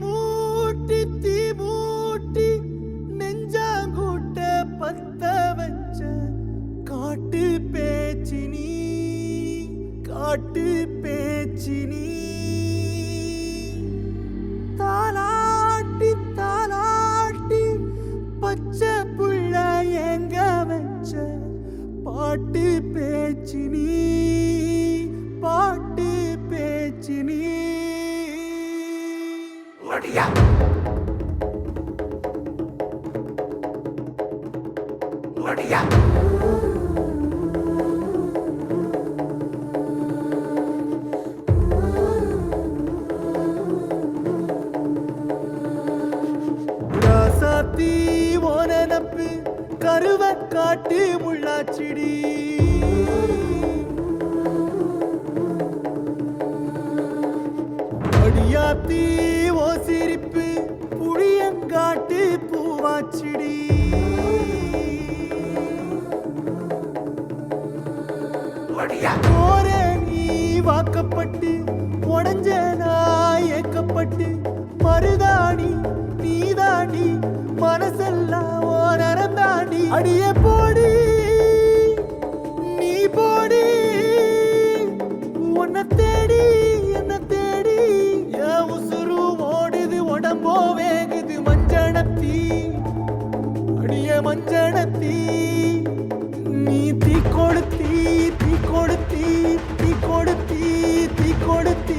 மூட்டி தீ மூட்டி நெஞ்சாங்கூட்ட பத்த வச்ச காட்டு பேச்சினி காட்டு பேச்சினி தாலாட்டி தாலாட்டி பச்சை புள்ள எங்க வச்ச பாட்டு பேச்சினி பாட்டு பேச்சினி வடியா வடியா ராசாத்தி ஓனப்பு கருவ காட்டு முள்ளாச்சிடி அடியாத்தி ஓ சிரிப்பு புளியங்காட்டு பூவாச்சிடி போற நீ வாக்கப்பட்டு உடஞ்ச நாய் ஏக்கப்பட்டு மருதாணி நீதாண்டி மனசெல்லாம் ஓ நரந்தாண்டி அடிய போடி நீ போடி உன்னை தேடி என்ன தேடி என் உசுரு ஓடுது உடம்போ வேகுது மஞ்சனத்தி அடிய மஞ்சனத்தி நீ தீ கொடுத்தி தீ கொடுத்தி தீ கொடுத்தி தீ கொடுத்தி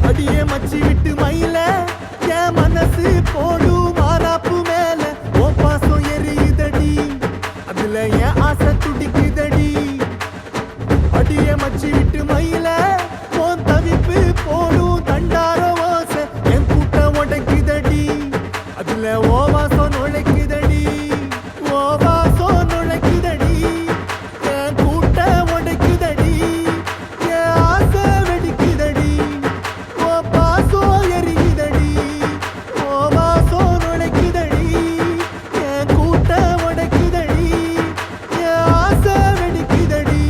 அடியே மச்சி விட்டு மயில என் மனசு போடு மாறாப்பு மேல ஓ பாசம் எரியுதடி அதுல என் ஆசை துடிக்குதடி அடியே மச்சி விட்டு மயில உன் தவிப்பு போடும் தண்டார ஓசை என் கூட்டம் உடைக்குதடி அதுல ஓ வாசம் நுழைக்குதடி ஓ வாசம் நுழைக்குதடி என் கூட்டம் உடைக்குதடி என் ஆசை வெடிக்குதடி ஓ பாசம் எரியுதடி ஓ வாசம் நுழைக்குதடி என் கூட்டம் உடைக்குதடி என் ஆசை வெடிக்குதடி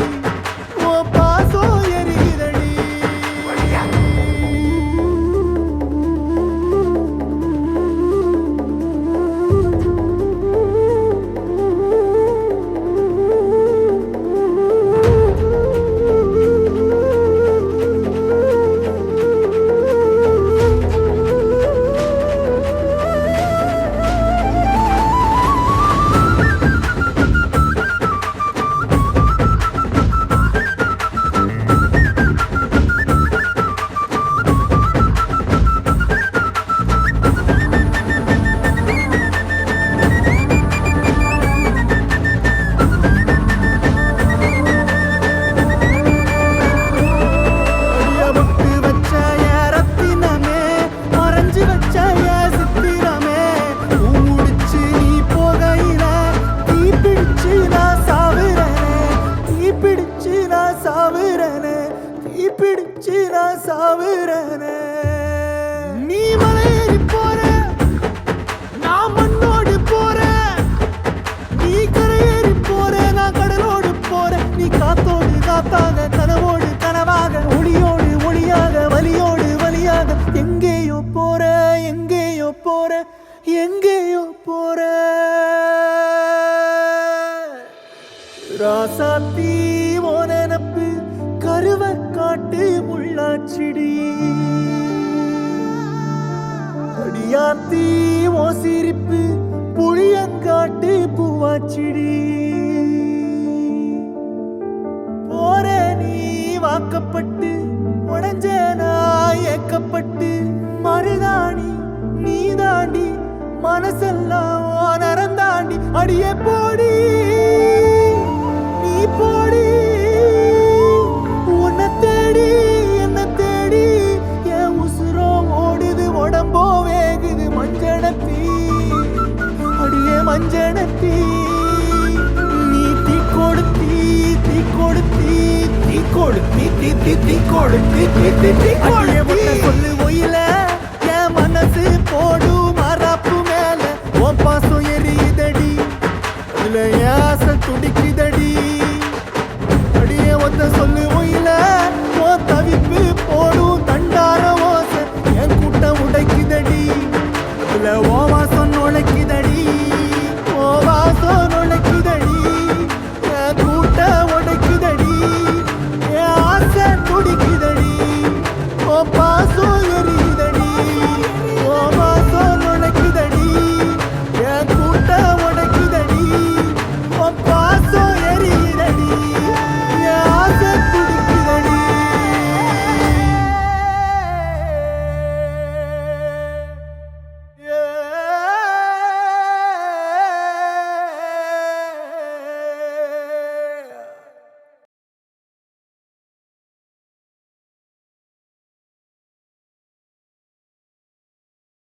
ஓ பாசம் எரியுதடி அடியபட்டு வச்ச என் ரத்தினமே மறைஞ்சு வச்ச என் சித்திரமே பூ முடிச்சு நீ போகையில தீ பிடிச்சு நான் சாவுறனே தீ பிடிச்சு நான் சாவுறனே தீ பிடிச்சு நான் சாவுறனே நீ மலையேறி போற நான் மண்ணோடு போறேன் நீ கரையேறி போற நான் கடலோடு போறேன் நீ காத்தோடு காத்தாக கனவோடு கனவாக ஒளியோடு ஒளியாக வலியோடு வலியாக எங்கேயோ போற எங்கேயோ போற எங்கேயோ போற ராசாத்தி ஓ நெனப்பு கருவ காட்டு முள்ளாச்சிடி அடியாத்தி ஓ சிரிப்பு புளியங்காட்டு பூவாச்சிடி போற நீ வாக்கப்பட்டு உடஞ்ச நாய் ஏக்கப்பட்டு மருதாணி நீதாண்டி மனசெல்லாம் ஓ நரந்தாண்டி அடிய போடி நீ போடி உன்னை தேடி என்ன தேடி என் உசுரோ ஓடுது உடம்போ வேகுது மஞ்சனத்தி அடிய மஞ்சனத்தி நீ தீ கொடுத்தி தீ கொடுத்தி தீ கொடுத்தி தீ தீ தீ கொடுத்தி தீ தீ தீ கொடுத்தி சொல்லு ஆசை துடிக்குதடி அடியே ஒத்த சொல்லு ஒயில ஓ தவிப்பு போடும் தண்டார ஓசை என் கூட்டம் உடைக்குதடி இல்ல ஓ வாசம் நுழைக்கு